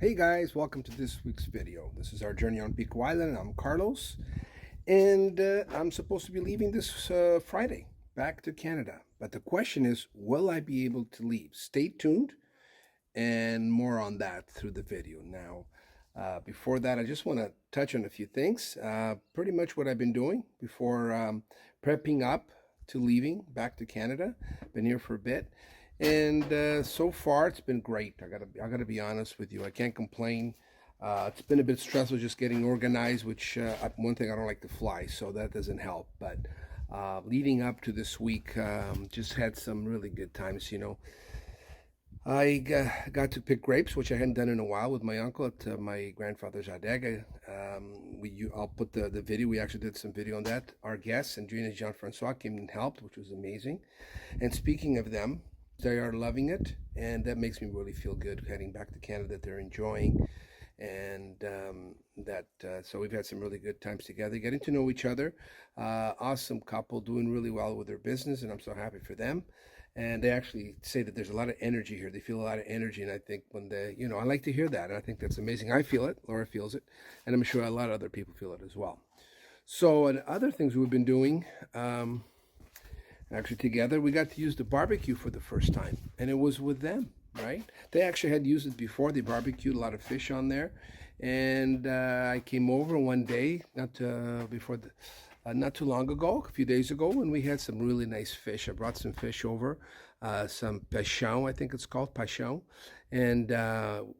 Hey guys, welcome to this week's video. This is our journey on Pico Island. I'm Carlos, and I'm supposed to be leaving this Friday back to Canada. But the question is, will I be able to leave? Stay tuned, and more on that through the video. Now, before that, I just want to touch on a few things. Pretty much what I've been doing before prepping up to leaving back to Canada. Been here for a bit. And so far, it's been great. I gotta be honest with you. I can't complain. It's been a bit stressful just getting organized, which one thing I don't like to fly, so that doesn't help. But leading up to this week, just had some really good times. I got to pick grapes, which I hadn't done in a while with my uncle at my grandfather's adega. I'll put the video. We actually did some video on that. Our guests, Cendrine Jean Francoise, came and helped, which was amazing. And speaking of them, they are loving it, and that makes me really feel good heading back to Canada, that they're enjoying, and so we've had some really good times together, getting to know each other. Awesome couple, doing really well with their business, and I'm so happy for them. And they actually say that there's a lot of energy here. They feel a lot of energy, and I think I like to hear that, and I think that's amazing. I feel it, Laura feels it, and I'm sure a lot of other people feel it as well. So, and other things we've been doing, actually together, we got to use the barbecue for the first time, and it was with them, right? They actually had used it before. They barbecued a lot of fish on there, and I came over one day, not too long ago, a few days ago, and we had some really nice fish. I brought some fish over, some pachão, I think it's called pachão, and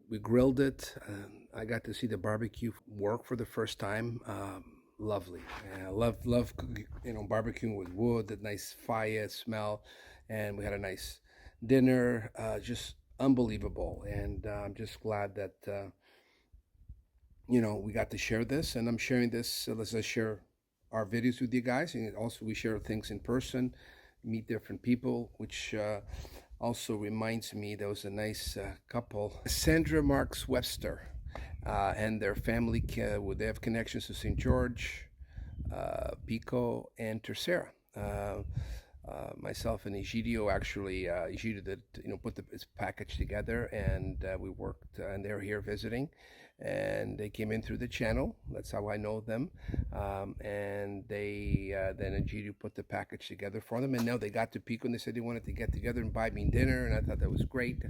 we grilled it. I got to see the barbecue work for the first time. Lovely. Love barbecuing with wood, the nice fire smell, and we had a nice dinner. Just unbelievable, and I'm just glad that we got to share this, and I'm sharing this. Let's just share our videos with you guys, and also we share things in person, meet different people, which also reminds me there was a nice couple, Sandra Marks Webster. And their family, they have connections to St. George, Pico, and Terceira. Myself and Egidio, actually, Egidio did, put this package together, and we worked, and they're here visiting, and they came in through the channel. That's how I know them. And then Egidio put the package together for them, and now they got to Pico, and they said they wanted to get together and buy me dinner, and I thought that was great.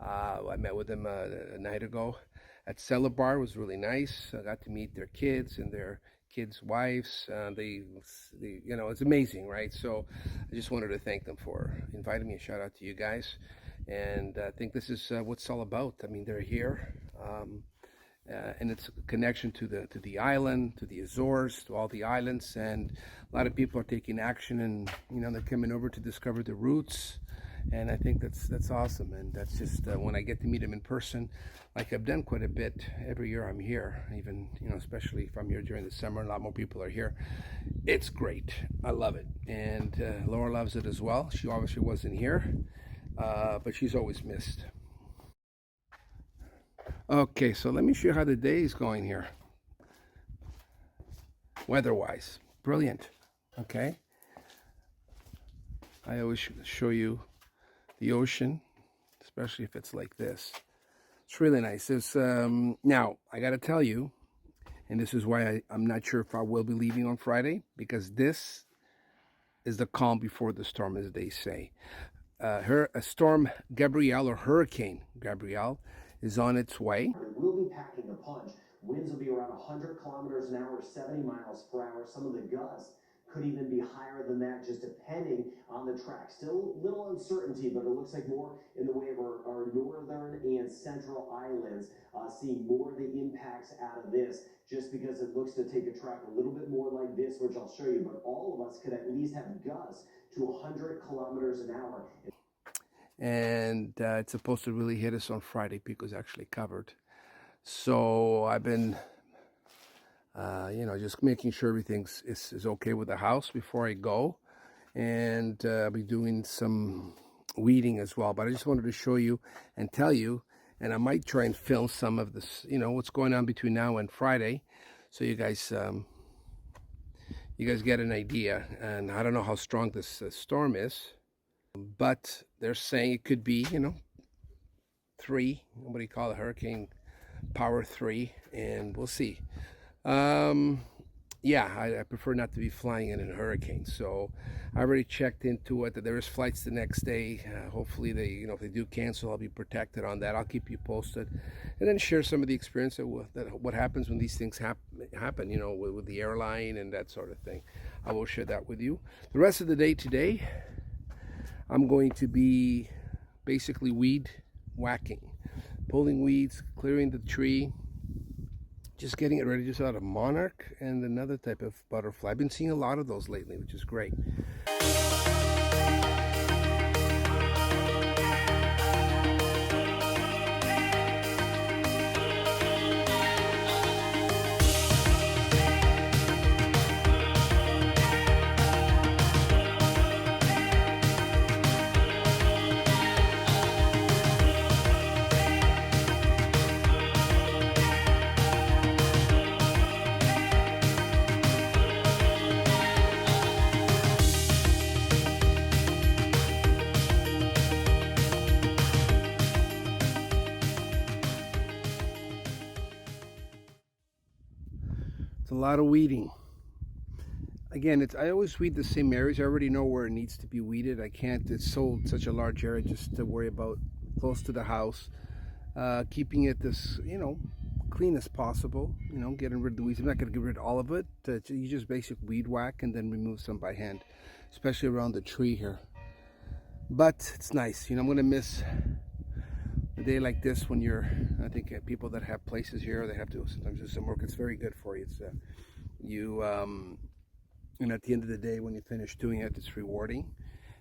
I met with them a night ago at Cellar Bar. Was really nice. I got to meet their kids and their kids' wives. It's amazing, right? So I just wanted to thank them for inviting me. A shout out to you guys, and I think this is what it's all about. I mean, they're here, and it's a connection to the island, to the Azores, to all the islands, and a lot of people are taking action, and they're coming over to discover the roots. And I think that's awesome, and that's just when I get to meet them in person, like I've done quite a bit every year I'm here, even especially if I'm here during the summer, a lot more people are here. It's great. I love it, and Laura loves it as well. She obviously wasn't here, but she's always missed. Okay, so let me show you how the day is going here, weather-wise. Brilliant. Okay, I always show you the ocean, especially if it's like this. It's really nice. Now, I got to tell you, and this is why I'm not sure if I will be leaving on Friday, because this is the calm before the storm, as they say. A storm Gabrielle, or Hurricane Gabrielle, is on its way. It will be packing a punch. Winds will be around 100 kilometers an hour, 70 miles per hour. Some of the gusts could even be higher than that, just depending on the track. Still a little uncertainty, but it looks like more in the way of our northern and central islands, seeing more of the impacts out of this, just because it looks to take a track a little bit more like this, which I'll show you. But all of us could at least have gusts to 100 kilometers an hour. And it's supposed to really hit us on Friday. Pico's actually covered. So I've been just making sure everything is okay with the house before I go, and I'll be doing some weeding as well. But I just wanted to show you and tell you, and I might try and film some of this, what's going on between now and Friday, so you guys get an idea. And I don't know how strong this storm is, but they're saying it could be, 3, what do you call it, hurricane Power 3, and we'll see. Yeah, I prefer not to be flying in a hurricane. So I already checked into it that there is flights the next day. Hopefully they, if they do cancel, I'll be protected on that. I'll keep you posted, and then share some of the experience that what happens when these things happen. With the airline and that sort of thing. I will share that with you. The rest of the day today, I'm going to be basically weed whacking, pulling weeds, clearing the tree, just getting it ready. Just out of monarch and another type of butterfly. I've been seeing a lot of those lately, which is great. It's a lot of weeding. Again, I always weed the same areas. I already know where it needs to be weeded. I can't. It's such a large area just to worry about close to the house. Keeping it clean as possible. Getting rid of the weeds. I'm not going to get rid of all of it. You just basic weed whack and then remove some by hand, especially around the tree here. But it's nice. I'm going to miss a day like this when I think people that have places here, they have to sometimes do some work. It's very good for you. It's and at the end of the day, when you finish doing it, it's rewarding,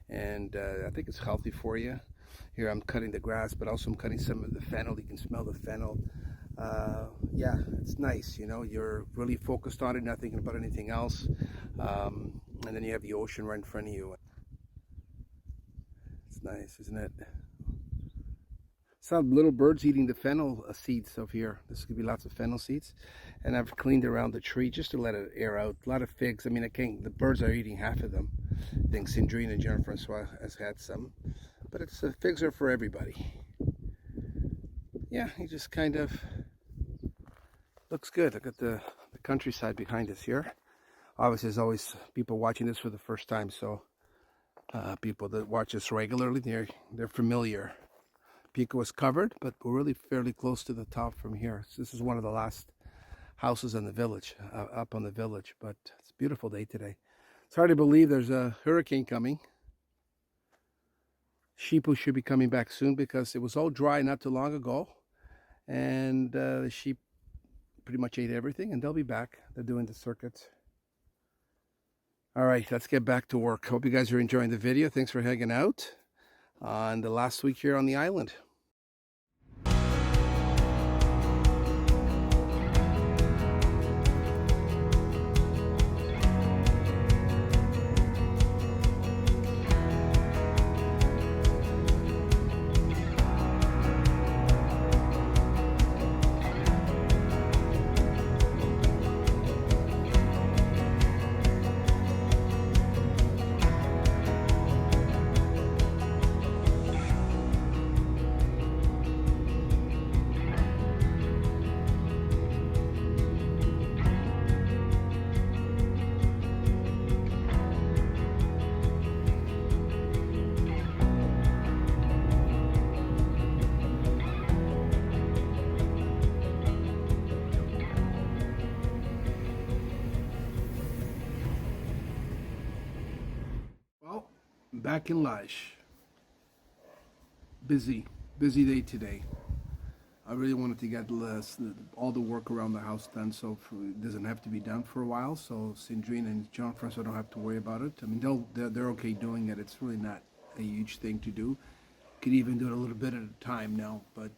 and I think it's healthy for you. Here I'm cutting the grass, but also I'm cutting some of the fennel. You can smell the fennel. Yeah, it's nice. You're really focused on it, not thinking about anything else, and then you have the ocean right in front of you. It's nice, isn't it? Some little birds eating the fennel seeds of here. This could be lots of fennel seeds. And I've cleaned around the tree just to let it air out. A lot of figs. I mean, the birds are eating half of them. I think Cendrine Jean Francoise has had some. But the figs are for everybody. Yeah, he just kind of looks good. Look at the countryside behind us here. Obviously, there's always people watching this for the first time. So people that watch us regularly, they're familiar. Pico is covered, but we're really fairly close to the top from here. So this is one of the last houses in the village, up on the village, but it's a beautiful day today. It's hard to believe there's a hurricane coming. Sheep should be coming back soon because it was all dry not too long ago, and the sheep pretty much ate everything, and they'll be back. They're doing the circuits. All right, let's get back to work. Hope you guys are enjoying the video. Thanks for hanging out on the last week here on the island. Back in Laje. Busy day today. I really wanted to get all the work around the house done, so it doesn't have to be done for a while. So Cendrine and Jean Francoise don't have to worry about it. I mean, they're okay doing it. It's really not a huge thing to do. Could even do it a little bit at a time now, but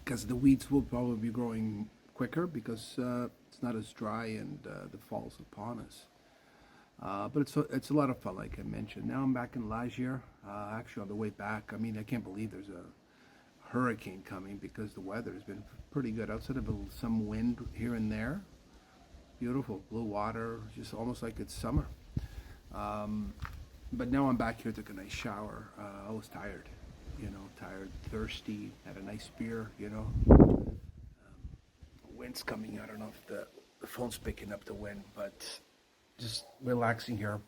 because the weeds will probably be growing quicker because it's not as dry and the fall's upon us. But it's a lot of fun, like I mentioned. Now I'm back in Laje here. Actually, on the way back, I mean, I can't believe there's a hurricane coming because the weather has been pretty good. Outside of some wind here and there, beautiful blue water, just almost like it's summer. But now I'm back here, took a nice shower. I was tired. you know, tired, thirsty, had a nice beer, you know. Wind's coming. I don't know if the phone's picking up the wind, but just relaxing here.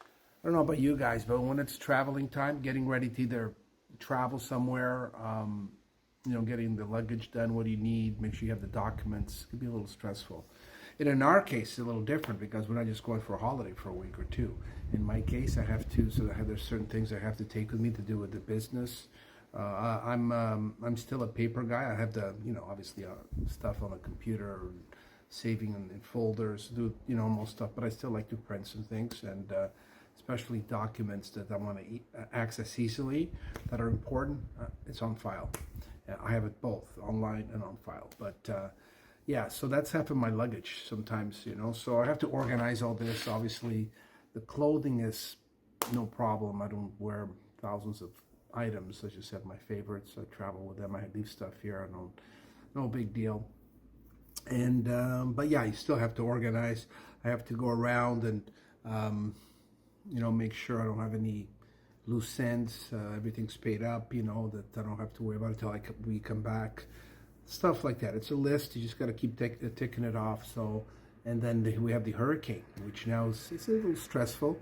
I don't know about you guys, but when it's traveling time, getting ready to either travel somewhere, you know, getting the luggage done, what do you need, make sure you have the documents, it can be a little stressful. And in our case, it's a little different because we're not just going for a holiday for a week or two. In my case, I have to, so there's certain things I have to take with me to do with the business. I'm still a paper guy. I have the, you know, obviously stuff on the computer, saving in folders, do, you know, most stuff, but I still like to print some things, and especially documents that I want to access easily, that are important, it's on file. I have it both online and on file, but yeah, so that's half of my luggage sometimes, you know, so I have to organize all this. Obviously, the clothing is no problem. I don't wear thousands of items. As you said, my favorites, I travel with them. I leave stuff here. I don't, no big deal. And but yeah, you still have to organize. I have to go around and you know, make sure I don't have any loose ends. Everything's paid up, you know, that I don't have to worry about until we come back. Stuff like that. It's a list. You just got to keep ticking it off. So, and then we have the hurricane, which now it's a little stressful.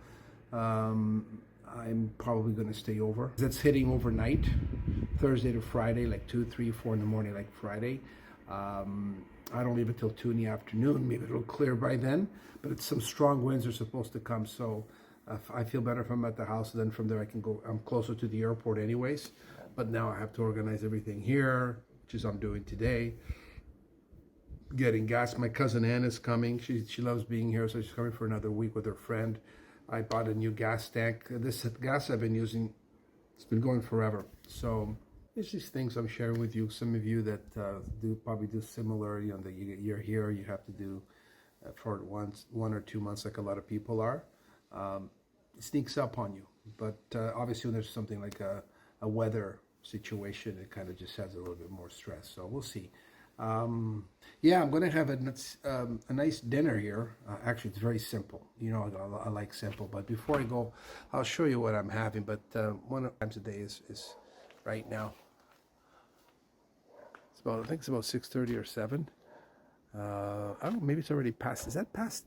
I'm probably going to stay over. It's hitting overnight, Thursday to Friday, like 2, 3, 4 in the morning, like Friday. I don't leave it till 2 in the afternoon. Maybe it'll clear by then, but it's some strong winds are supposed to come. So I feel better if I'm at the house. Then from there I can go, I'm closer to the airport anyways. But now I have to organize everything here, which is I'm doing today. Getting gas. My cousin Anna's coming. She loves being here, so she's coming for another week with her friend. I bought a new gas tank. This gas I've been using, it's been going forever. So it's just things I'm sharing with you. Some of you that probably do similar, you know, that you're here, you have to do for 1 or 2 months, like a lot of people are. It sneaks up on you. But obviously when there's something like a weather situation, it kind of just has a little bit more stress. So we'll see. Yeah, I'm going to have a nice dinner here. Actually, it's very simple. You know, I like simple. But before I go, I'll show you what I'm having. But one of the times a day is right now. It's about, I think it's about 6:30 or 7. I don't know, maybe it's already past. Is that past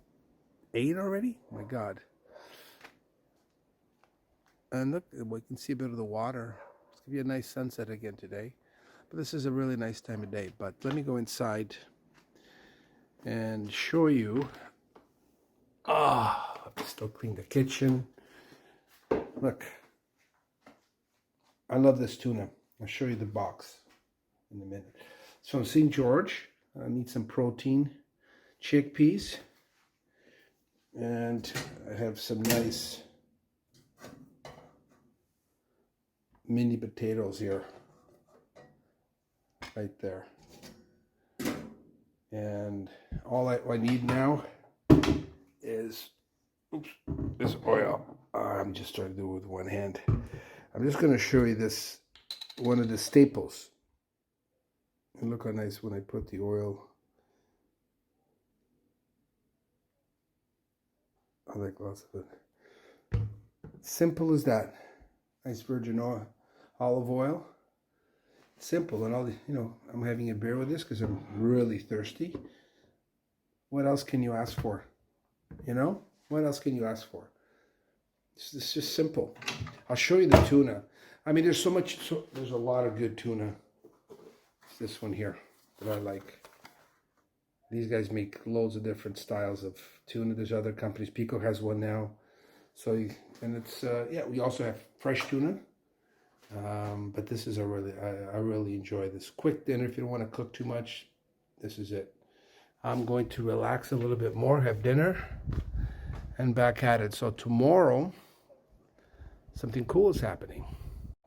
8 already? Oh my God. And look, we can see a bit of the water. It's going to be a nice sunset again today. But this is a really nice time of day. But let me go inside and show you. I have to still clean the kitchen. Look. I love this tuna. I'll show you the box in a minute. It's from St. George. I need some protein. Chickpeas. And I have some nice mini potatoes here. Right there. And all I need now is oil. I'm just trying to do it with one hand. I'm just going to show you this, one of the staples. And look how nice when I put the oil. I like lots of it. Simple as that. Nice virgin olive oil. Simple, and all, you know, I'm having a beer with this because I'm really thirsty. What else can you ask for? You know, what else can you ask for? It's just simple. I'll show you the tuna. I mean, there's there's a lot of good tuna. It's this one here that I like. These guys make loads of different styles of tuna. There's other companies. Pico has one now. So, and it's, yeah, we also have fresh tuna. But this is I really enjoy this. Quick dinner if you don't want to cook too much. This is it. I'm going to relax a little bit more, have dinner, and back at it. So tomorrow, something cool is happening.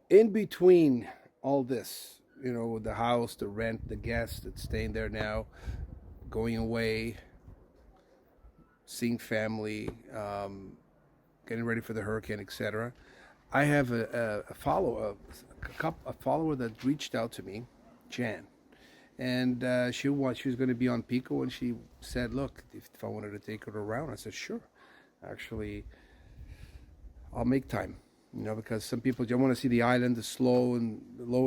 In between all this, you know, the house, the rent, the guests that's staying there now, going away, seeing family, getting ready for the hurricane, etc. I have a follower that reached out to me, Jan, and she was going to be on Pico, and she said, "Look, if I wanted to take her around," I said, "Sure, actually, I'll make time." You know, because some people just want to see the island the low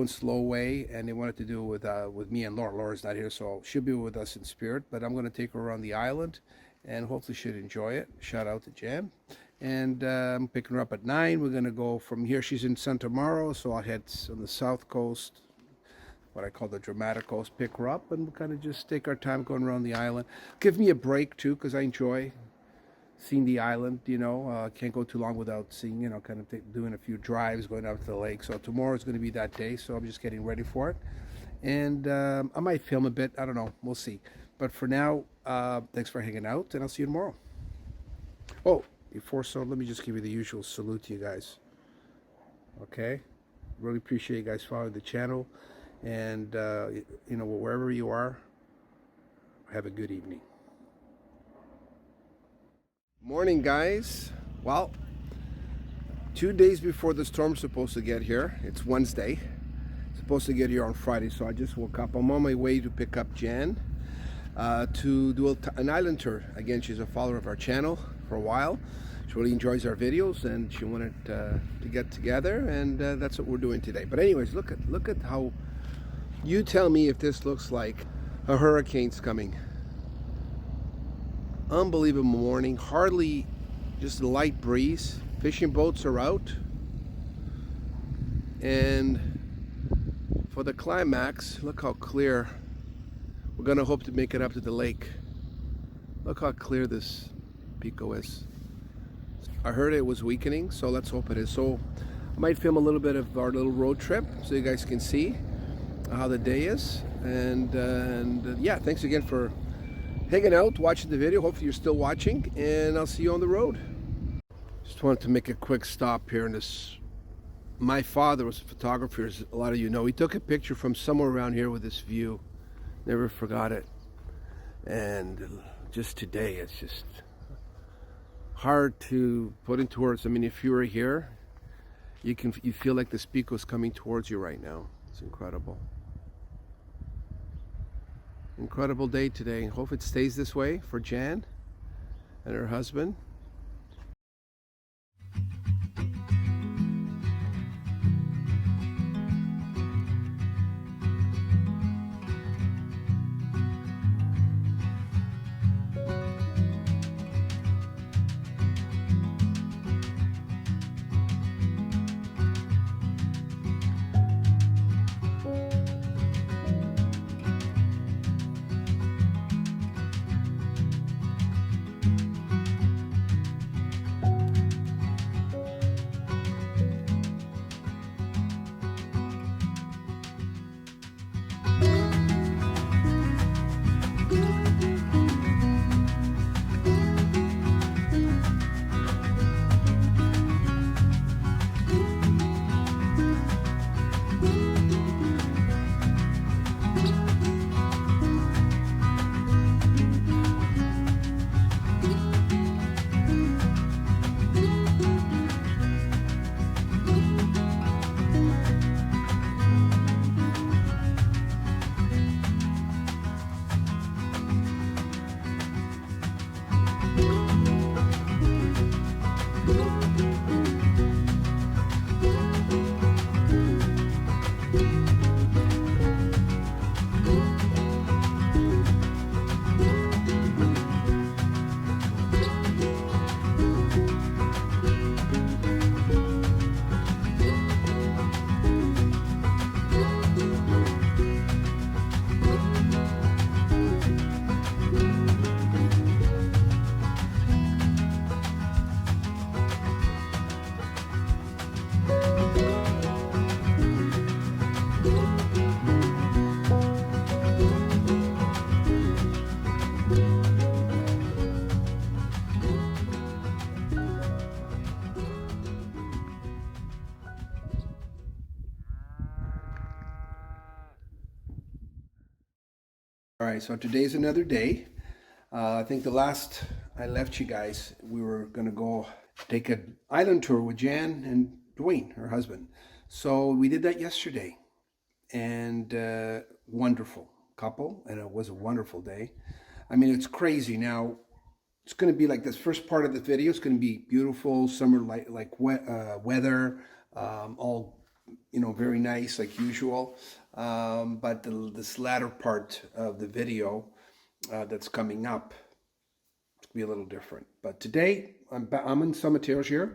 and slow way, and they wanted to do it with me and Laura. Laura's not here, so she'll be with us in spirit. But I'm going to take her around the island, and hopefully she'll enjoy it. Shout out to Jan, and I'm picking her up at 9. We're going to go from here. She's in Santa Mauro, so I'll head on the south coast, what I call the dramatic coast, pick her up, and we'll kind of just take our time going around the island. Give me a break too, because I enjoy seeing the island, you know. Can't go too long without seeing, you know, kind of doing a few drives, going out to the lake. So tomorrow is going to be that day, so I'm just getting ready for it. And I might film a bit, I don't know, we'll see. But for now, thanks for hanging out, and I'll see you tomorrow. Oh, before so, let me just give you the usual salute to you guys. Okay? Really appreciate you guys following the channel. And, you know, wherever you are, have a good evening. Morning, guys. Well, 2 days before the storm's supposed to get here. It's Wednesday. It's supposed to get here on Friday, so I just woke up. I'm on my way to pick up Jan to do an island tour. Again, she's a follower of our channel for a while. She really enjoys our videos, and she wanted to get together, and that's what we're doing today. But anyways, look at how. You tell me if this looks like a hurricane's coming. Unbelievable morning, hardly, just a light breeze. Fishing boats are out, and for the climax, look how clear. We're gonna hope to make it up to the lake. Look how clear this Pico is. I heard it was weakening, so let's hope it is. So I might film a little bit of our little road trip so you guys can see how the day is. And yeah, thanks again for hanging out, watching the video. Hopefully you're still watching, and I'll see you on the road. Just wanted to make a quick stop here in this. My father was a photographer, as a lot of you know. He took a picture from somewhere around here with this view. Never forgot it. And just today, it's just hard to put into words. I mean, if you were here, you feel like this Pico is coming towards you right now. It's incredible. Incredible day today. Hope it stays this way for Jan and her husband. All right, so today's another day. I think the last I left you guys, we were gonna go take an island tour with Jan and Dwayne, her husband. So we did that yesterday, and wonderful couple, and it was a wonderful day. I mean, it's crazy now. It's going to be like this first part of the video. It's going to be beautiful summer weather, all very nice like usual. But this latter part of the video that's coming up, it's going to be a little different. But today I'm in Sao Jorge.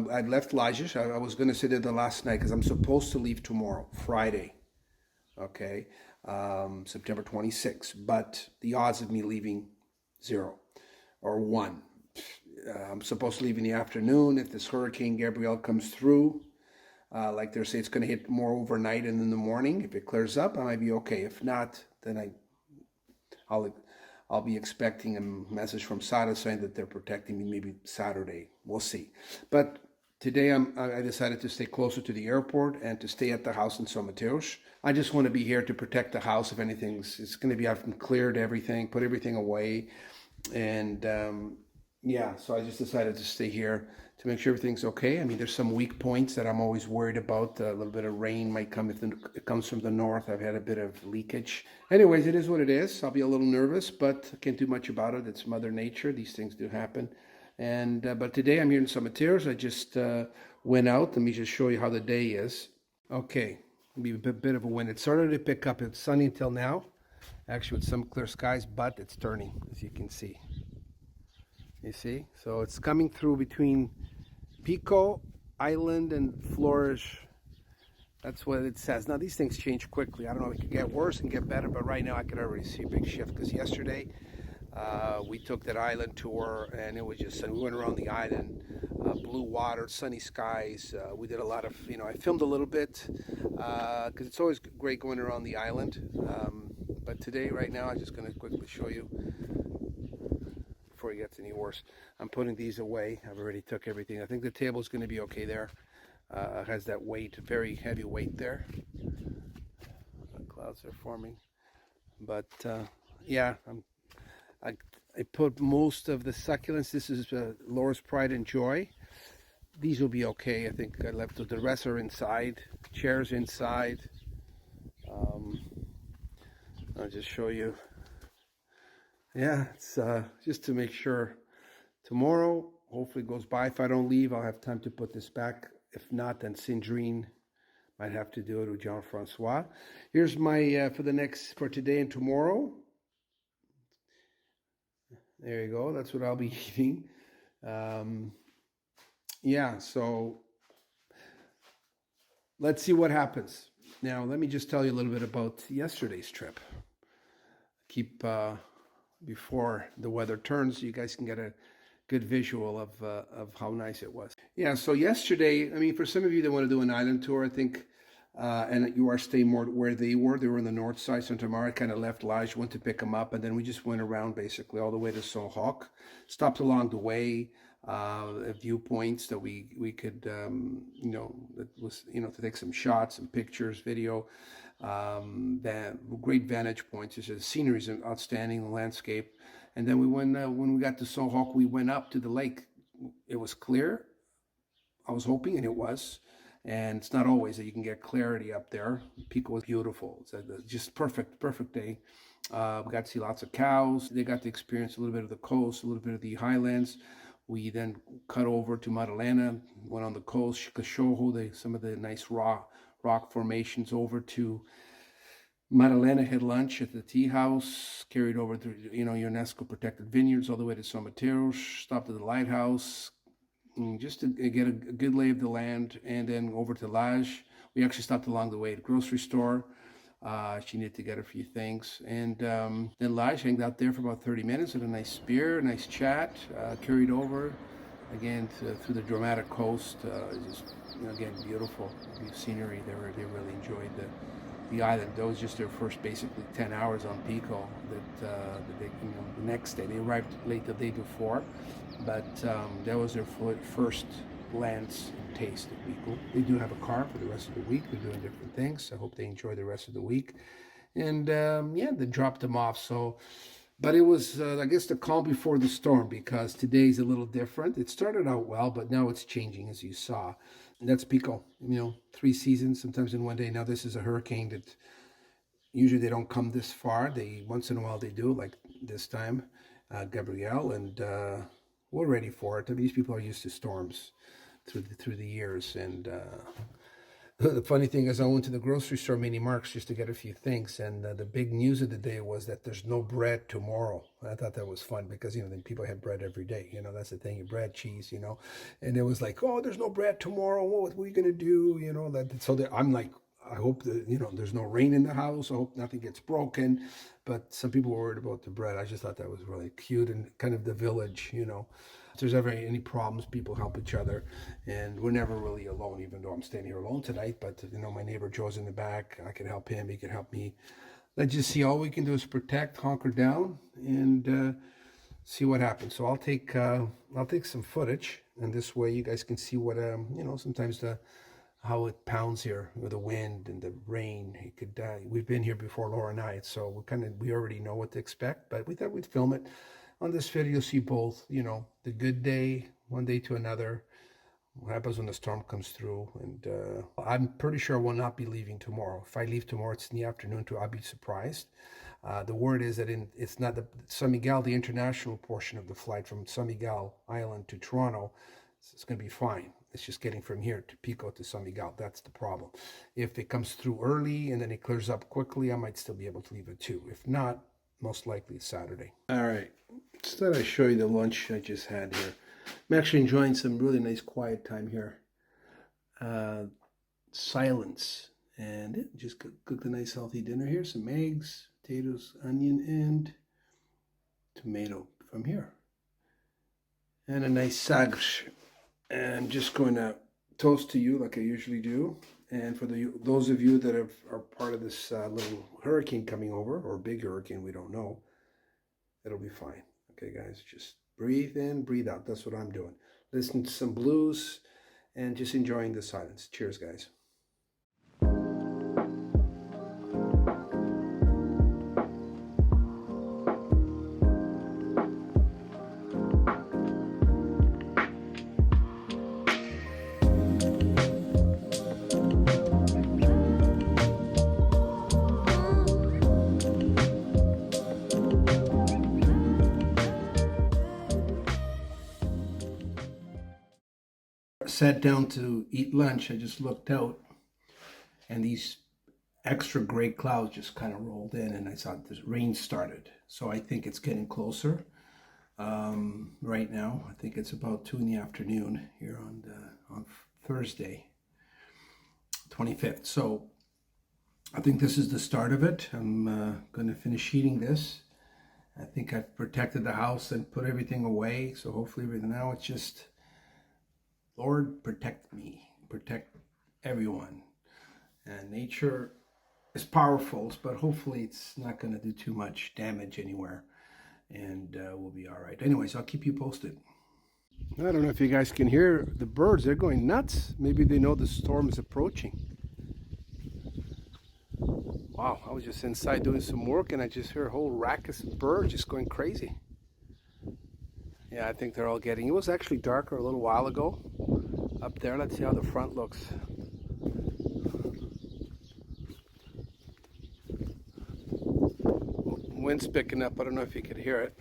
I left Lages. I was going to sit there the last night because I'm supposed to leave tomorrow, Friday. Okay, September 26th. But the odds of me leaving 0 or 1. I'm supposed to leave in the afternoon. If this Hurricane Gabrielle comes through, like they're saying, it's going to hit more overnight and in the morning. If it clears up, I might be okay. If not, then I'll be expecting a message from SADA saying that they're protecting me maybe Saturday. We'll see. But today I decided to stay closer to the airport and to stay at the house in São Mateus. I just want to be here to protect the house if it's going to be I've cleared everything, put everything away. And yeah, so I just decided to stay here to make sure everything's okay. I mean, there's some weak points that I'm always worried about. A little bit of rain might come if it comes from the north. I've had a bit of leakage. Anyways, it is what it is. I'll be a little nervous, but I can't do much about it. It's Mother Nature. These things do happen. And but today I'm here in São Mateus. I just went out. Let me just show you how the day is. Okay, it'll be a bit of a wind. It started to pick up. It's sunny until now. Actually, with some clear skies, but it's turning, as you can see. You see? So it's coming through between Pico Island and Flores. That's what it says. Now, these things change quickly. I don't know if it could get worse and get better, but right now I could already see a big shift. Because yesterday, we took that island tour, and it was just, we went around the island, blue water, sunny skies. We did a lot of, I filmed a little bit, because it's always great going around the island. But today, right now, I'm just going to quickly show you before it gets any worse. I'm putting these away. I've already took everything. I think the table's going to be okay there. It has that weight, very heavy weight there. The clouds are forming. But yeah, I put most of the succulents. This is Laura's Pride and Joy. These will be okay. I think I left the rest are inside. Chairs inside. I'll just show you. Yeah, it's just to make sure. Tomorrow, hopefully it goes by. If I don't leave, I'll have time to put this back. If not, then Cendrine might have to do it with Jean Francoise. Here's my for today and tomorrow. There you go. That's what I'll be eating. Yeah, so let's see what happens. Now, let me just tell you a little bit about yesterday's trip. Keep before the weather turns, you guys can get a good visual of how nice it was. Yeah, so yesterday, I mean, for some of you that want to do an island tour, I think, and you are staying more where they were in the north side. Santa Maria kind of left Laje, went to pick them up, and then we just went around basically all the way to Sao Jorge, stopped along the way, viewpoints that we could, that was, to take some shots, some pictures, video. Great vantage points. The scenery is outstanding, the landscape. And then when we got to Sao Jorge, we went up to the lake. It was clear. I was hoping, and it was. And it's not always that you can get clarity up there. Pico was beautiful. It's just perfect day. We got to see lots of cows. They got to experience a little bit of the coast, a little bit of the highlands. We then cut over to Madalena, went on the coast, Cachorro, some of the nice rock formations, over to Madalena, had lunch at the tea house, carried over through, UNESCO protected vineyards all the way to São Mateus, stopped at the lighthouse, just to get a good lay of the land, and then over to Laje. We actually stopped along the way at the grocery store. She needed to get a few things. And then Laje hanged out there for about 30 minutes with a nice beer, a nice chat, carried over again through the dramatic coast. Just, again, beautiful scenery. They really enjoyed the island. That was just their first basically 10 hours on Pico. That they, the next day, they arrived late the day before, but that was their first glance and taste of Pico. They do have a car for the rest of the week. They're doing different things. I hope they enjoy the rest of the week. And yeah, they dropped them off. So, but it was, I guess, the calm before the storm, because today's a little different. It started out well, but now it's changing, as you saw. And that's Pico, 3 seasons, sometimes in one day. Now this is a hurricane that usually they don't come this far. Once in a while they do, like this time. Gabrielle, and we're ready for it. These people are used to storms through the years, and the funny thing is, I went to the grocery store, Mini Marks, just to get a few things, and the big news of the day was that there's no bread tomorrow. I thought that was fun because, you know, then people have bread every day. You know, that's the thing, you bread, cheese, you know. And it was like, oh, there's no bread tomorrow. What are we going to do? You know, I'm like, I hope that, you know, there's no rain in the house. I hope nothing gets broken. But some people were worried about the bread. I just thought that was really cute and kind of the village, you know. If there's ever any problems, people help each other, and we're never really alone, even though I'm staying here alone tonight. But, you know, my neighbor Joe's in the back. I can help him. He can help me. Let's just see. All we can do is protect, hunker down, and see what happens. So I'll take some footage, and this way you guys can see what you know, sometimes how it pounds here with the wind and the rain. It could we've been here before, Laura and I, so we already know what to expect, but we thought we'd film it. On this video, you'll see both, you know, the good day, one day to another, what happens when the storm comes through. And I'm pretty sure I will not be leaving tomorrow. If I leave tomorrow, it's in the afternoon too. I'll be surprised. The word is that it's not the San Miguel, the international portion of the flight from San Miguel Island to Toronto. It's going to be fine. It's just getting from here to Pico to San Miguel. That's the problem. If it comes through early and then it clears up quickly, I might still be able to leave at 2. If not, most likely it's Saturday. All right. Just thought I'd show you the lunch I just had here. I'm actually enjoying some really nice quiet time here. Silence. And just cooked a nice healthy dinner here. Some eggs, potatoes, onion, and tomato from here. And a nice sagre. And just going to toast to you like I usually do. And for those of you that are part of this little hurricane coming over, or big hurricane, we don't know, it'll be fine. Okay, guys, just breathe in, breathe out. That's what I'm doing. Listen to some blues and just enjoying the silence. Cheers, guys. Sat down to eat lunch. I just looked out and these extra gray clouds just kind of rolled in, and I saw this rain started. So I think it's getting closer right now. I think it's about 2 in the afternoon here on Thursday, 25th. So I think this is the start of it. I'm going to finish eating this. I think I've protected the house and put everything away. So hopefully now it's just, Lord, protect me, protect everyone. And nature is powerful, but hopefully it's not going to do too much damage anywhere, and we'll be all right. Anyways, I'll keep you posted. I don't know if you guys can hear the birds. They're going nuts. Maybe they know the storm is approaching. Wow, I was just inside doing some work, and I just heard a whole racket of birds just going crazy. Yeah, I think they're all getting... It was actually darker a little while ago up there. Let's see how the front looks. Wind's picking up. I don't know if you could hear it.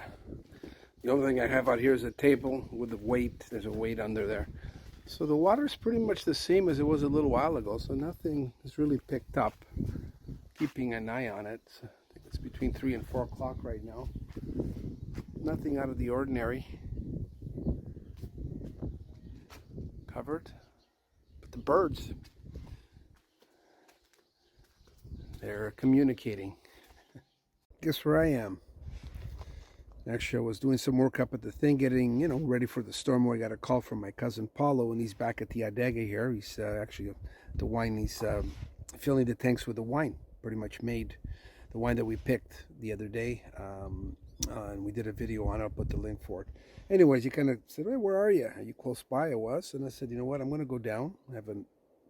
The only thing I have out here is a table with a weight. There's a weight under there. So the water's pretty much the same as it was a little while ago. So nothing has really picked up. Keeping an eye on it. I think it's between 3 and 4 o'clock right now. Nothing out of the ordinary. Covered. But the birds, they're communicating. Guess where I am. Actually, I was doing some work up at the thing, getting, ready for the storm. Where I got a call from my cousin Paulo, and he's back at the adega here. He's actually the wine. He's filling the tanks with the wine. Pretty much made the wine that we picked the other day, and we did a video on it. I'll put the link for it. Anyways, he kind of said, "Hey, where are you? Are you close by?" I was, and I said, "You know what? I'm going to go down, have a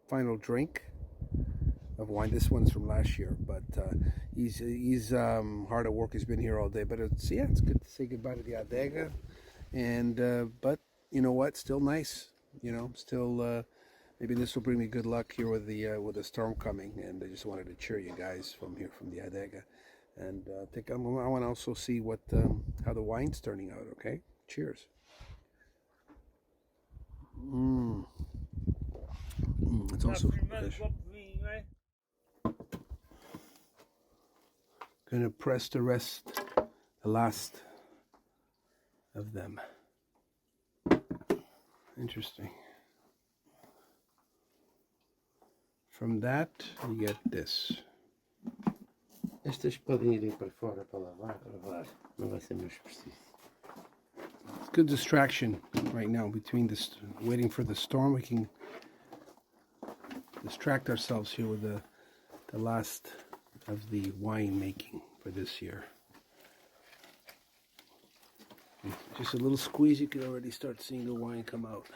final drink of wine." This one's from last year, but he's hard at work. He's been here all day, but it's good to say goodbye to the adega, and but you know what? Still nice, still. Maybe this will bring me good luck here with the storm coming, and I just wanted to cheer you guys from here from the adega. And I want to also see what how the wine's turning out. Okay, cheers. It's also fresh. Gonna press the last of them. Interesting. From that, you get this. Estas podem ir para fora para lavar. Não vai ser mais preciso. It's good distraction right now between this, waiting for the storm. We can distract ourselves here with the last of the wine making for this year. Just a little squeeze, you can already start seeing the wine come out.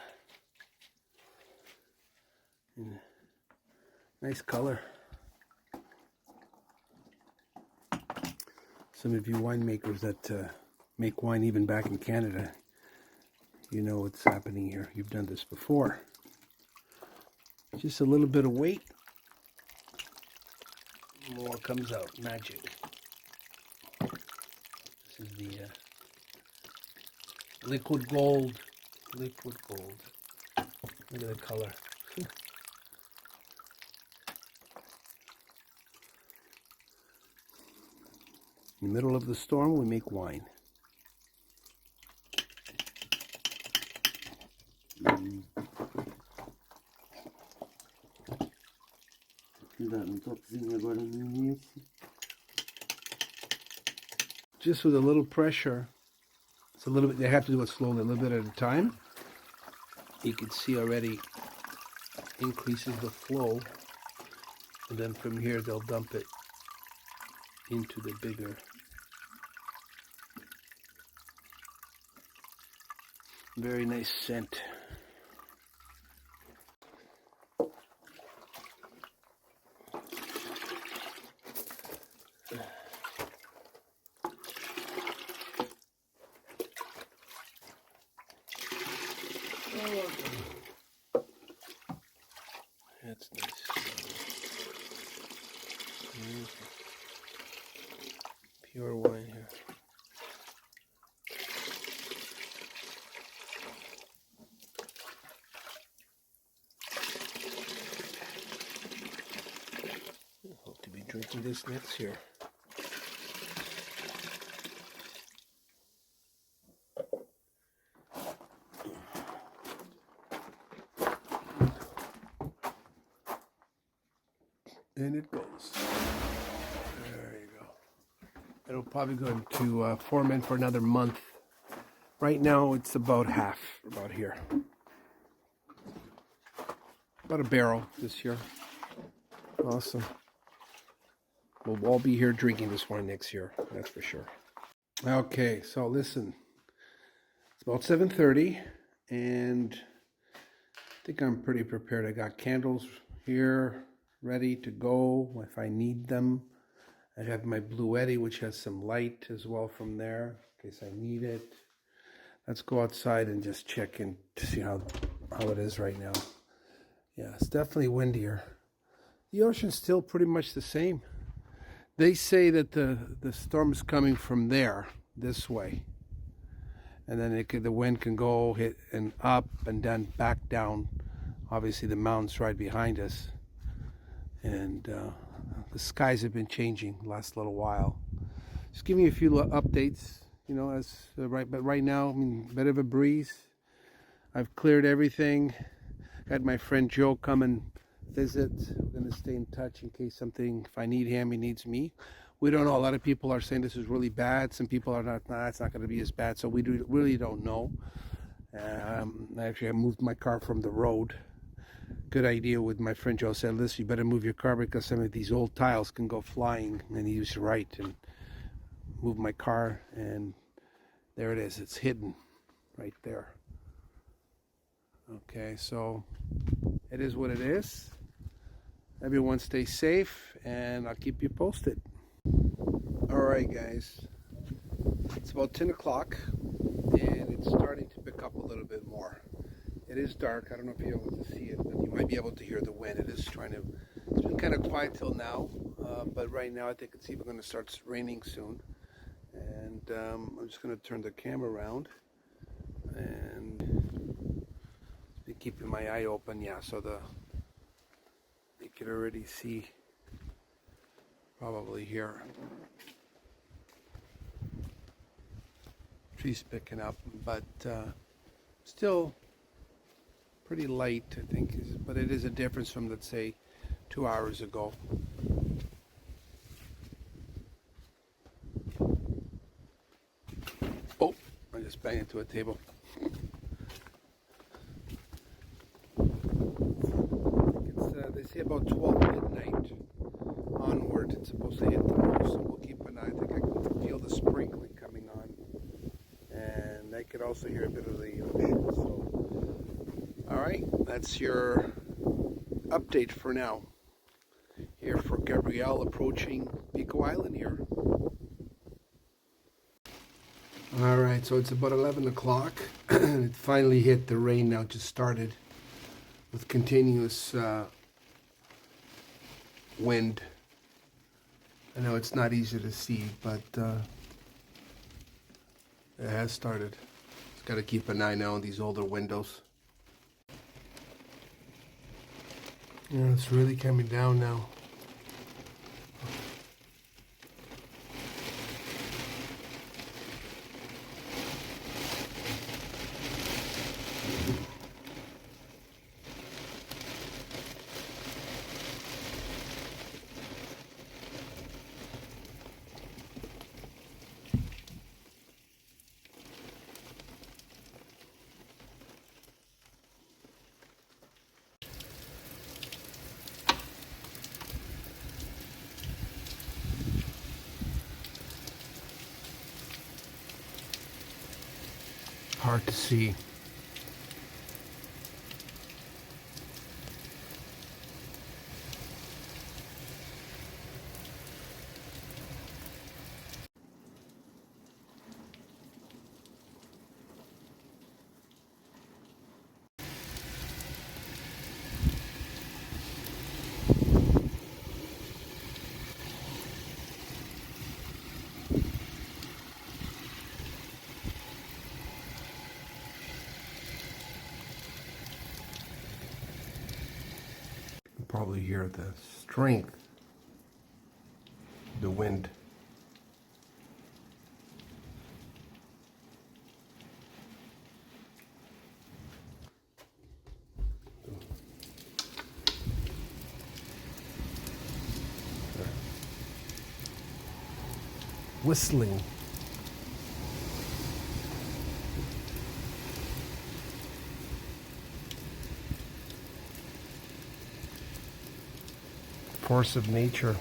And nice color. Some of you winemakers that make wine even back in Canada, you know what's happening here. You've done this before. Just a little bit of weight. More comes out. Magic. This is the liquid gold. Liquid gold. Look at the color. In the middle of the storm, we make wine. Just with a little pressure, it's a little bit, they have to do it slowly, a little bit at a time. You can see already increases the flow, and then from here they'll dump it into the bigger. Very nice scent. That's nice. Pure wine here. I hope to be drinking this next year. And it goes. There you go. It'll probably go into ferment for another month. Right now it's about half, about here. About a barrel this year. Awesome. We'll all be here drinking this wine next year, that's for sure. Okay, so listen. It's about 7:30 and I think I'm pretty prepared. I got candles here ready to go if I need them. I have my Blue Eddy, which has some light as well from there in case I need it. Let's go outside and just check in to see how it is right now. Yeah, it's definitely windier. The ocean's still pretty much the same. They say that the storm is coming from there, this way. And then the wind can go hit and up and then back down. Obviously the mountain's right behind us. And the skies have been changing the last little while. Just giving you a few updates, you know, but right now, I mean, a bit of a breeze. I've cleared everything. Got my friend Joe come and visit. We're going to stay in touch in case something, if I need him, he needs me. We don't know. A lot of people are saying this is really bad. Some people are not, nah, it's not going to be as bad. So we really don't know. Actually, I moved my car from the road. Good idea with my friend Joe said, listen, you better move your car because some of these old tiles can go flying. And he was right, and moved my car, and there it is. It's hidden right there. Okay, so it is what it is. Everyone stay safe, and I'll keep you posted. All right, guys. It's about 10 o'clock, and it's starting to pick up a little bit more. It is dark. I don't know if you're able to see it, but you might be able to hear the wind. It's been kind of quiet till now. but right now I think it's even going to start raining soon. And I'm just going to turn the camera around and be keeping my eye open. Yeah, so you can already see probably here trees picking up, but still pretty light, I think. But it is a difference from, let's say, 2 hours ago. Oh, I just banged into a table. They say about 12 midnight onward it's supposed to hit the most, so we'll keep an eye. I think I can feel the sprinkling coming on, and I could also hear a bit of the ocean. So, all right, that's your update for now. Here for Gabrielle, approaching Pico Island here. All right, so it's about 11 o'clock. It finally hit. The rain now just started with continuous wind. I know it's not easy to see, but it has started. Just got to keep an eye now on these older windows. Yeah, it's really coming down now. Hard to see. Probably hear the strength, the wind. Whistling. Force of nature.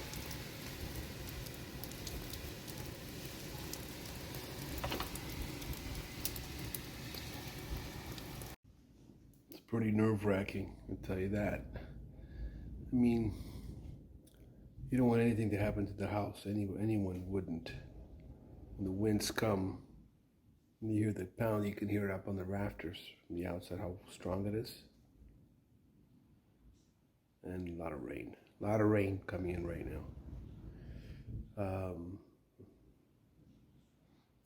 It's pretty nerve-wracking, I'll tell you that. I mean, you don't want anything to happen to the house. Anyone wouldn't. When the winds come, and you hear the pound, you can hear it up on the rafters from the outside, how strong it is. And a lot of rain. A lot of rain coming in right now.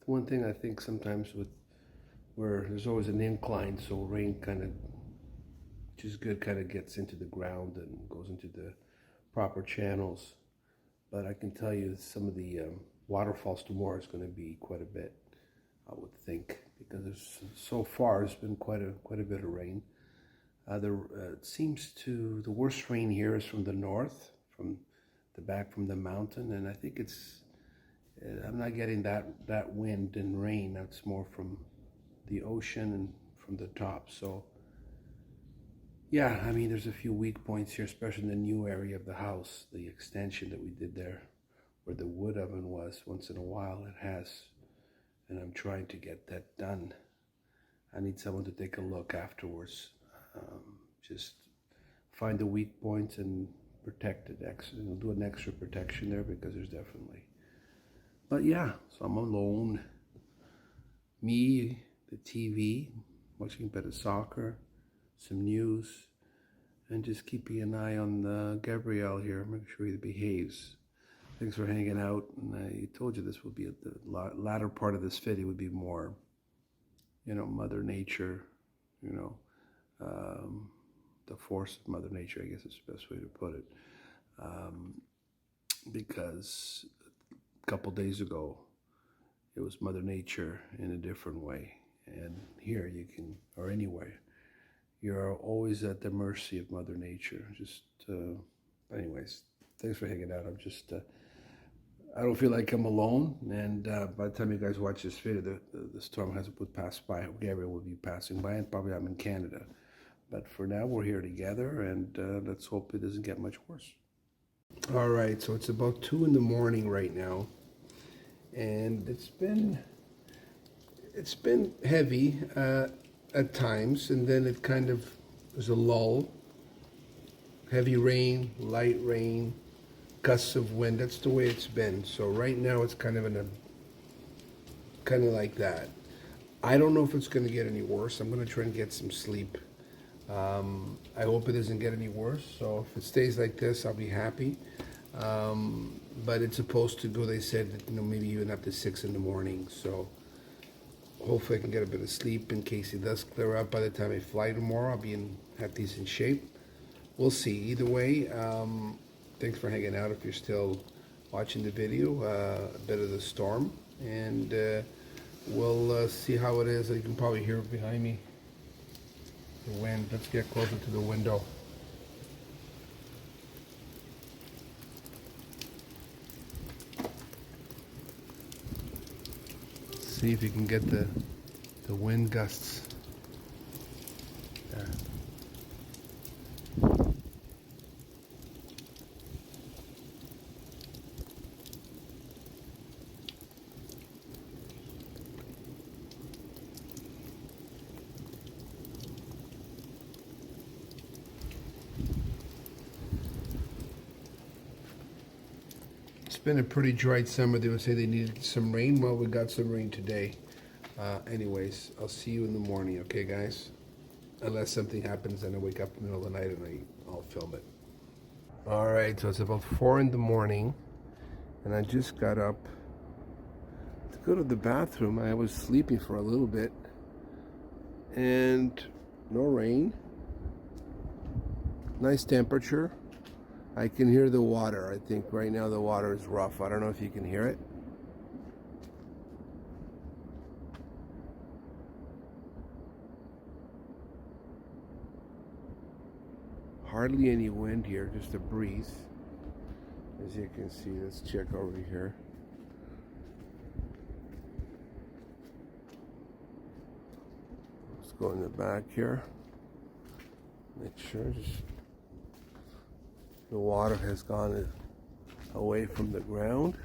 One thing I think sometimes where there's always an incline, so rain kind of, which is good, kind of gets into the ground and goes into the proper channels. But I can tell you some of the waterfalls tomorrow is going to be quite a bit, I would think, because so far it's been quite a bit of rain. It seems the worst rain here is from the north, from the mountain, and I think I'm not getting that wind and rain. That's more from the ocean and from the top. So yeah, I mean, there's a few weak points here, especially in the new area of the house, the extension that we did there, where the wood oven was. Once in a while it has, and I'm trying to get that done. I need someone to take a look afterwards. Just find the weak points and protect it, do an extra protection there, because there's definitely. But yeah, so I'm alone. Me, the TV, watching a bit of soccer, some news, and just keeping an eye on Gabrielle here, make sure he behaves. Thanks for hanging out. And I told you this would be the latter part of this video would be more, Mother Nature, the force of Mother Nature, I guess is the best way to put it. Because a couple days ago, it was Mother Nature in a different way. And here you can, or anywhere, you're always at the mercy of Mother Nature. Anyways, thanks for hanging out. I don't feel like I'm alone. And by the time you guys watch this video, the storm would pass by. Gabrielle will be passing by, and probably I'm in Canada. But for now, we're here together, and let's hope it doesn't get much worse. All right, so it's about 2 in the morning right now, and it's been heavy at times, and then it kind of was a lull. Heavy rain, light rain, gusts of wind. That's the way it's been. So right now it's kind of like that. I don't know if it's going to get any worse. I'm going to try and get some sleep. I hope it doesn't get any worse. So if it stays like this, I'll be happy. But it's supposed to go, they said, maybe even up to 6 in the morning. So hopefully I can get a bit of sleep in case it does clear up. By the time I fly tomorrow, I'll be in decent shape. We'll see. Either way, thanks for hanging out if you're still watching the video, a bit of the storm. And we'll see how it is. You can probably hear it behind me. The wind. Let's get closer to the window. See if you can get the wind gusts. There. It's been a pretty dry summer. They would say they needed some rain. Well, we got some rain today. Anyways, I'll see you in the morning, okay, guys? Unless something happens and I wake up in the middle of the night and I'll film it. All right, so it's about 4 in the morning, and I just got up to go to the bathroom. I was sleeping for a little bit, and no rain. Nice temperature. I can hear the water. I think right now the water is rough. I don't know if you can hear it. Hardly any wind here, just a breeze. As you can see, let's check over here. Let's go in the back here. Make sure the water has gone away from the ground.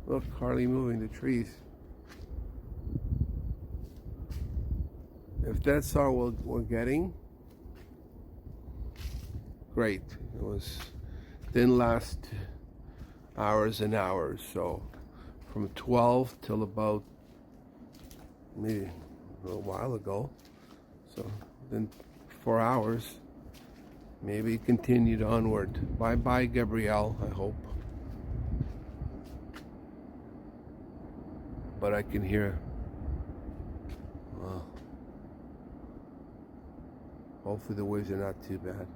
Look, hardly moving the trees. If that's all we're getting, great. Didn't last hours and hours. So from 12 till about maybe a little while ago. So then 4 hours. Maybe it continued onward. Bye-bye, Gabrielle, I hope. But I can hear. Well, hopefully the waves are not too bad.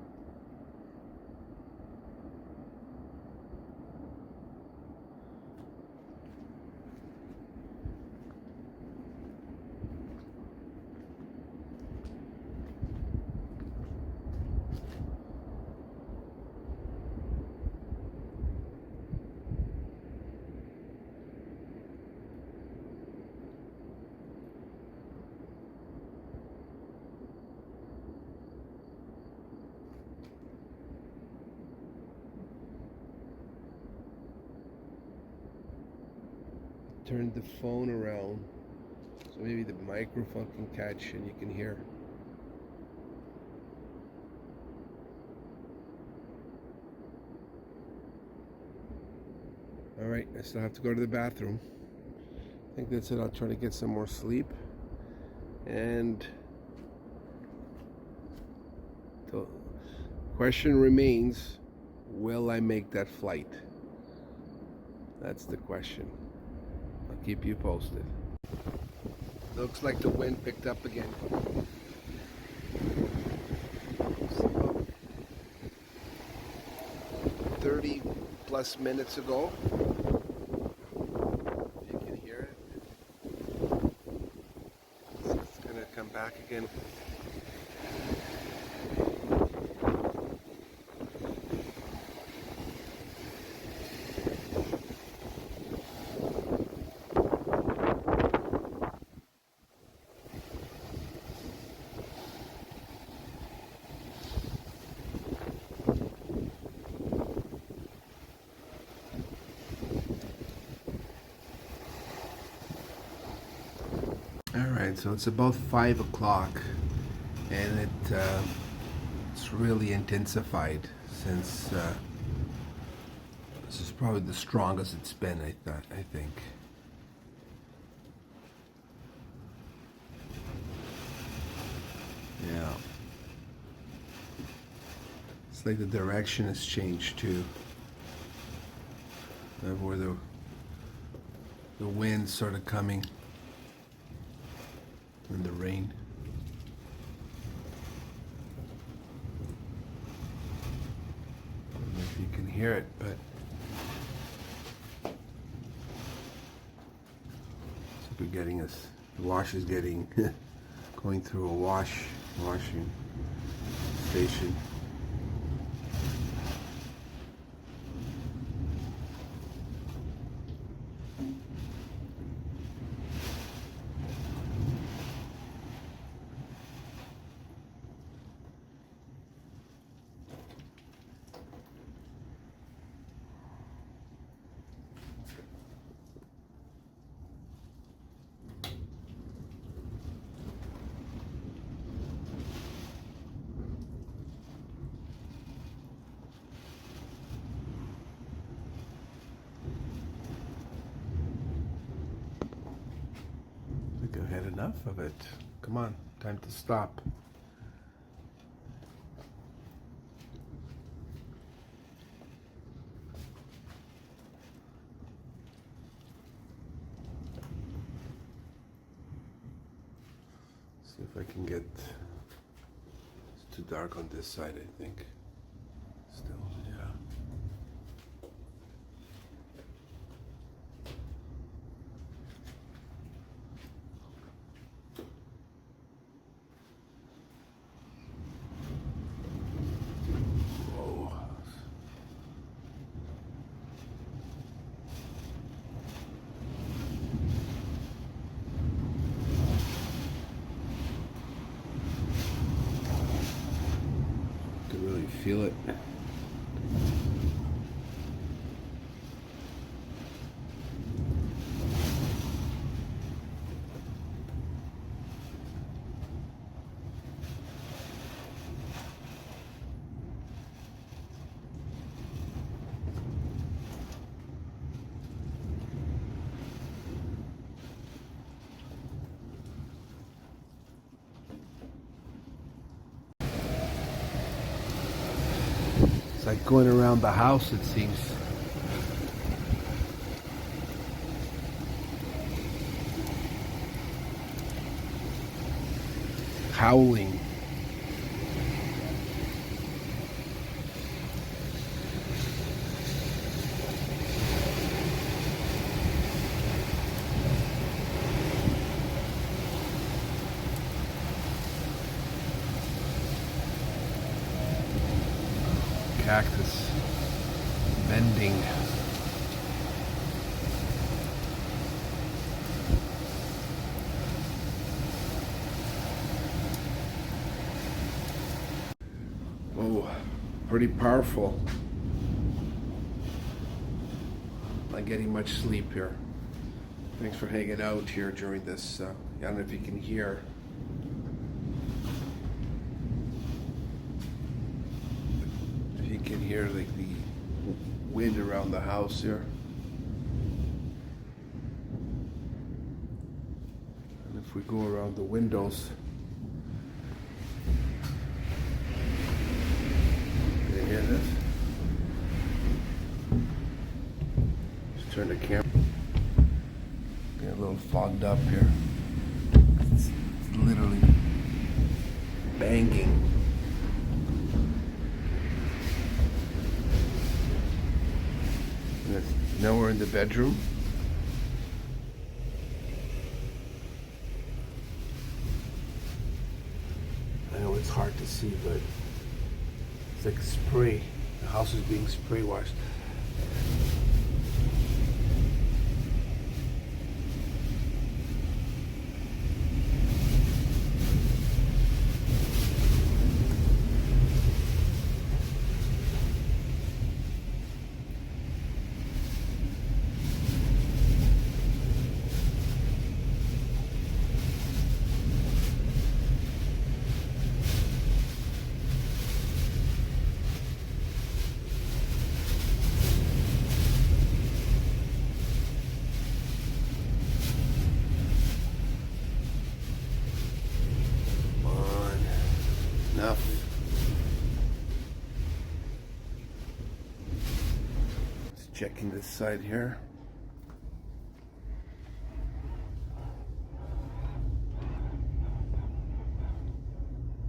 Turn the phone around so maybe the microphone can catch and you can hear. All right, I still have to go to the bathroom. I think that's it. I'll try to get some more sleep. And the question remains, will I make that flight? That's the question. I'll keep you posted. Looks like the wind picked up again. It's about 30 plus minutes ago. If you can hear it. It's gonna come back again. Alright, so it's about 5 o'clock and it's really intensified since this is probably the strongest it's been, I think. Yeah. It's like the direction has changed too. Where the wind's sort of coming. And the rain. I don't know if you can hear it, but so we're getting us. The wash is getting going through a washing station. I've had enough of it. Come on, time to stop. See if I can get. It's too dark on this side, I think. Still, yeah. Feel it. Like going around the house, it seems. Howling. Cactus bending. Oh, pretty powerful. Not getting much sleep here. Thanks for hanging out here during this. I don't know if you can hear. You can hear like the wind around the house here. And if we go around the windows, can you hear this? Get a little fogged up here. It's literally banging. Now we're in the bedroom. I know it's hard to see, but it's like spray. The house is being spray washed. Enough. Just checking this side here.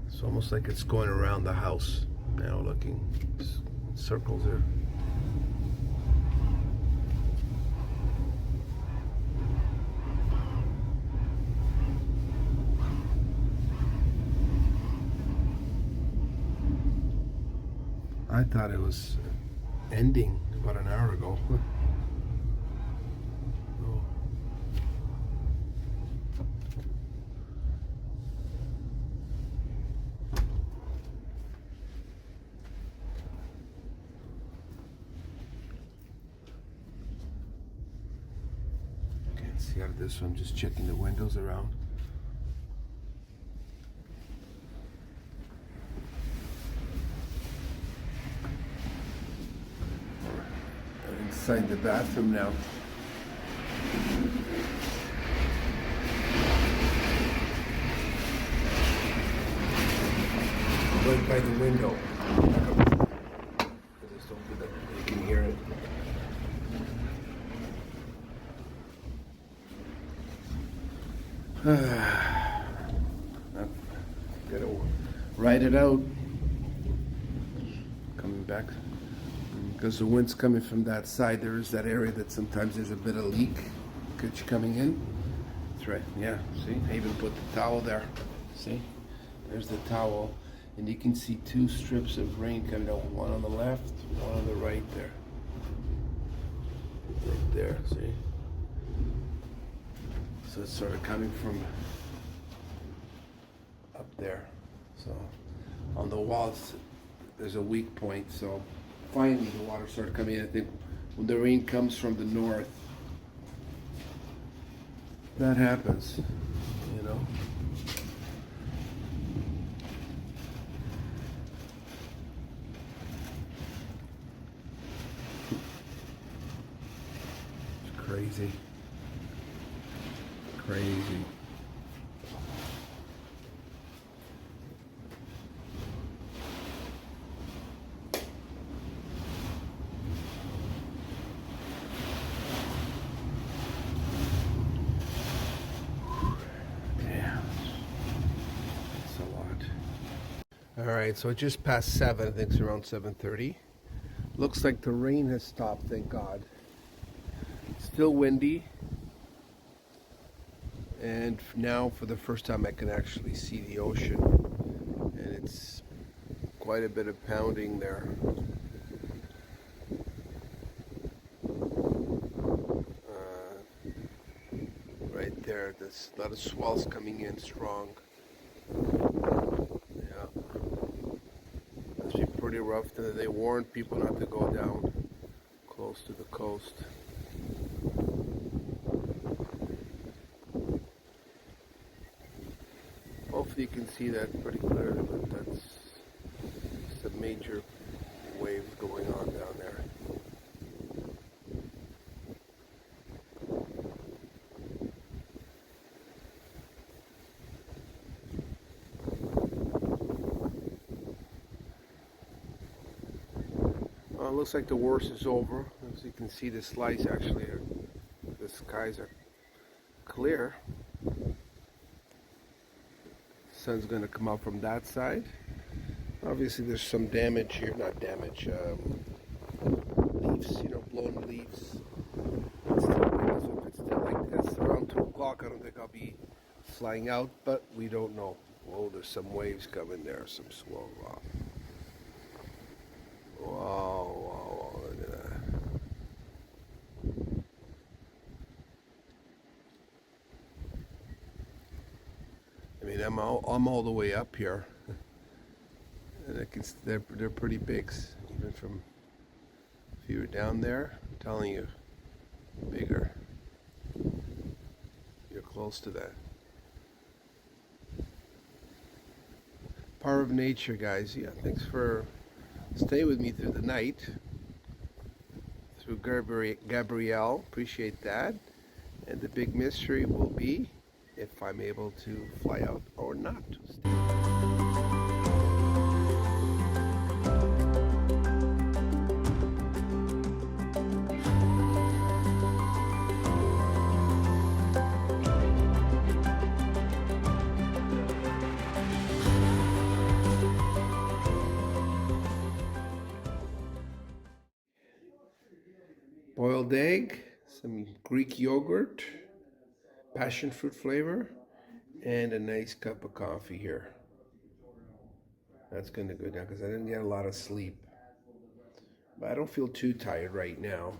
It's almost like it's going around the house. Now looking circles there. I thought it was ending about an hour ago. Oh. Can't see out of this one. I'm just checking the windows around. Inside the bathroom now. Right by the window. I just opened it. You can hear it. I've got to ride it out. Coming back. Because the wind's coming from that side, there is that area that sometimes there's a bit of leak. Could you coming in? That's right, yeah, see? I even put the towel there. See? There's the towel. And you can see two strips of rain coming down, one on the left, one on the right there. Right there, see? So it's sort of coming from up there. So on the walls, there's a weak point, so finally the water started coming in. I think when the rain comes from the north, that happens, you know. It's crazy. Crazy. All right, so it just passed 7, I think it's around 7:30. Looks like the rain has stopped, thank God. It's still windy. And now for the first time I can actually see the ocean. And it's quite a bit of pounding there. Right there, there's a lot of swells coming in strong. Pretty rough. They warned people not to go down close to the coast. Hopefully you can see that pretty clearly, but that's just a major wave going on down there. It looks like the worst is over. As you can see, the skies actually are clear. Sun's going to come out from that side. Obviously, there's some damage here. Not damage. Leaves, blown leaves. It's still windy, so if it's still like this around 2 o'clock, I don't think I'll be flying out, but we don't know. Whoa, there's some waves coming there, some swell rock. Wow, look at that. I mean, I'm all the way up here, and they're pretty big, even from if you were down there. I'm telling you, bigger. You're close to that. Power of nature, guys. Yeah, thanks for staying with me through the night. Through Gabrielle, appreciate that. And the big mystery will be if I'm able to fly out or not. Boiled egg, some Greek yogurt, passion fruit flavor, and a nice cup of coffee here. That's gonna go down because I didn't get a lot of sleep. But I don't feel too tired right now.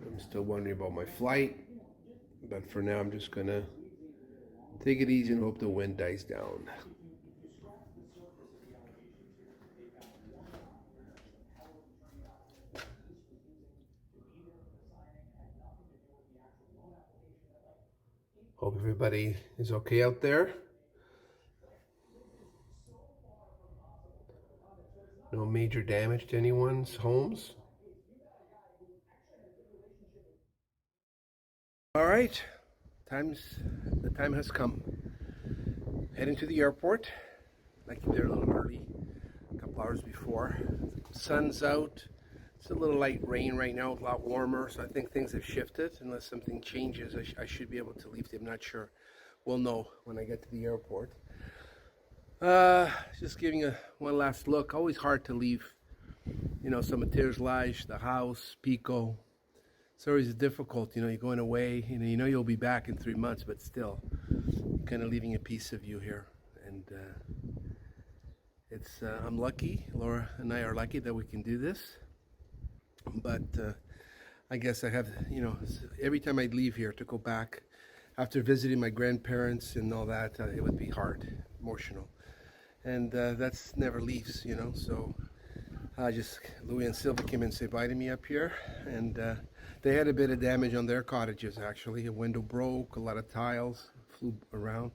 I'm still wondering about my flight, but for now I'm just gonna take it easy and hope the wind dies down. Hope everybody is okay out there. No major damage to anyone's homes. All right, the time has come. Heading to the airport. Like there a little early, a couple hours before. Sun's out. It's a little light rain right now, a lot warmer, so I think things have shifted. Unless something changes, I should be able to leave. I'm not sure. We'll know when I get to the airport. Just giving one last look. Always hard to leave, some Terceira, the house, Pico. It's always difficult, you're going away, you'll be back in 3 months, but still, kind of leaving a piece of you here. And I'm lucky, Laura and I are lucky that we can do this. But I guess I have, every time I leave here to go back, after visiting my grandparents and all that, it would be hard, emotional. And that's never leaves, so Louis and Sylvia came and said bye to me up here. And they had a bit of damage on their cottages, actually. A window broke, a lot of tiles flew around.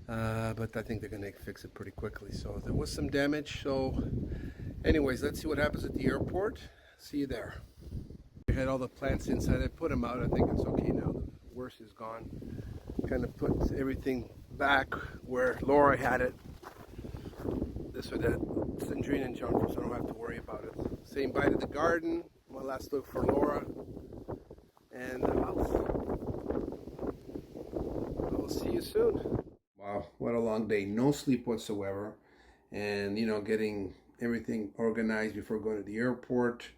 But I think they're going to fix it pretty quickly. So there was some damage. So anyways, let's see what happens at the airport. See you there. I had all the plants inside. I put them out. I think it's okay now. The worst is gone. Kind of put everything back where Laura had it. This or that. Cendrine Jean Francoise, so I don't have to worry about it. Saying bye to the garden. One last look for Laura. And the house. I'll see you soon. Wow, what a long day. No sleep whatsoever. And, getting everything organized before going to the airport.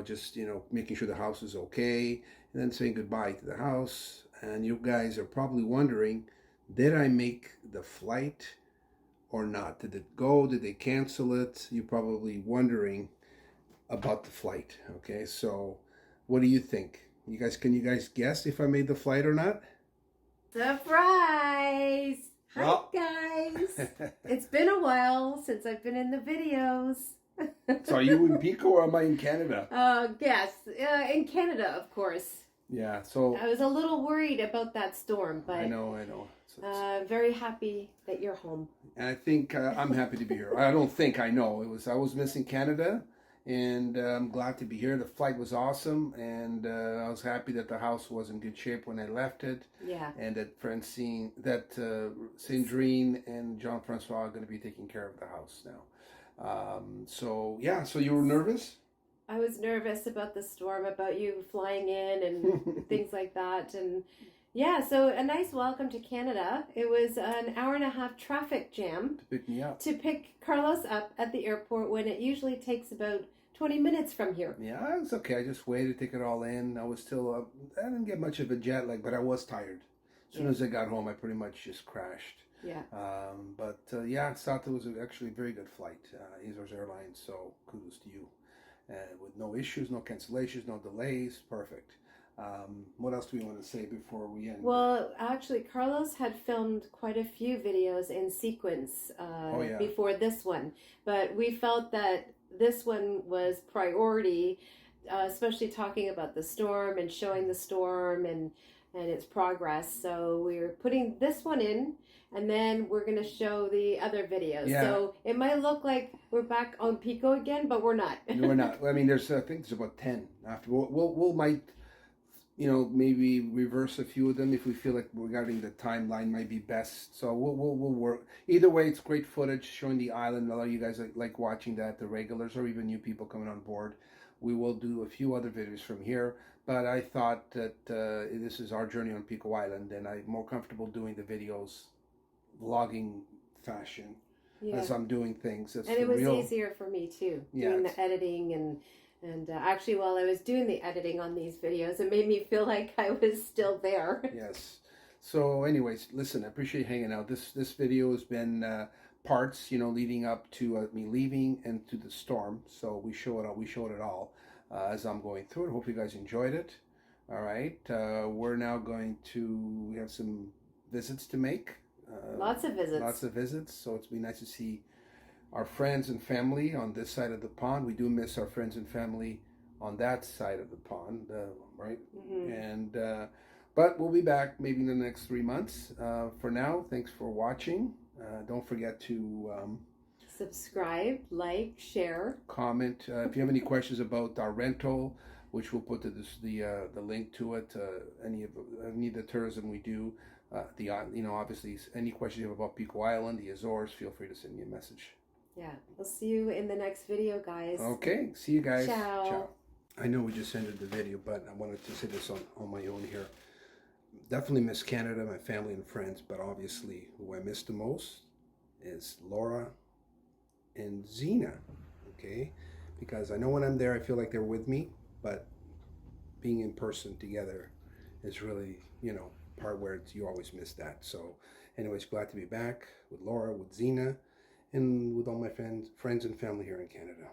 Just making sure the house is okay. And then saying goodbye to the house. And you guys are probably wondering, did I make the flight or not? Did it go? Did they cancel it? You're probably wondering about the flight. Okay, so what do you think? Can you guys guess if I made the flight or not? Surprise! Hi guys! It's been a while since I've been in the videos. So are you in Pico or am I in Canada? Yes, in Canada, of course. Yeah, so I was a little worried about that storm, but I know. very happy that you're home. And I think I'm happy to be here. I don't think I know. I was missing Canada, and I'm glad to be here. The flight was awesome, and I was happy that the house was in good shape when I left it. Yeah. And that Cendrine and Jean Francoise are going to be taking care of the house now. So you were nervous? I was nervous about the storm, about you flying in and things like that. And yeah, so a nice welcome to Canada. It was an hour and a half traffic jam To pick me up. to pick Carlos up at the airport when it usually takes about 20 minutes from here. Yeah, it's okay. I just waited to take it all in. I was still, I didn't get much of a jet lag, but I was tired. As soon as I got home, I pretty much just crashed. Yeah. But yeah, Sato was actually a very good flight, Azores Airlines, so kudos to you. With no issues, no cancellations, no delays, perfect. What else do we want to say before we end? Well, actually, Carlos had filmed quite a few videos in sequence before this one, but we felt that this one was priority, especially talking about the storm and showing the storm and its progress. So we're putting this one in, and then we're going to show the other videos. Yeah. So it might look like we're back on Pico again, but we're not. No, we're not. I mean, I think there's about 10 after. We'll might, maybe reverse a few of them if we feel like regarding the timeline might be best. So we'll work. Either way, it's great footage showing the island. A lot of you guys like watching that, the regulars or even new people coming on board. We will do a few other videos from here, but I thought that this is our journey on Pico Island, and I'm more comfortable doing the videos vlogging fashion as I'm doing things. That's and it was easier for me too, doing the editing and actually while I was doing the editing on these videos, it made me feel like I was still there. Yes. So anyways, listen, I appreciate hanging out. This video has been parts, leading up to me leaving and to the storm. So we showed it all as I'm going through it. Hope you guys enjoyed it. All right. We're now we have some visits to make. Lots of visits. So it's been nice to see our friends and family on this side of the pond. We do miss our friends and family on that side of the pond, right? Mm-hmm. And but we'll be back maybe in the next 3 months. For now, thanks for watching. Don't forget to subscribe, like, share, comment. If you have any questions about our rental, which we'll put the link to it, any of the tourism we do. Obviously, any questions you have about Pico Island, the Azores, feel free to send me a message. Yeah, we'll see you in the next video, guys. Okay, see you guys. Ciao. I know we just ended the video, but I wanted to say this on my own here. Definitely miss Canada, my family and friends, but obviously who I miss the most is Laura and Zena, okay? Because I know when I'm there, I feel like they're with me, but being in person together is really, part where you always miss that. So anyways, glad to be back with Laura, with Zena, and with all my friends and family here in Canada.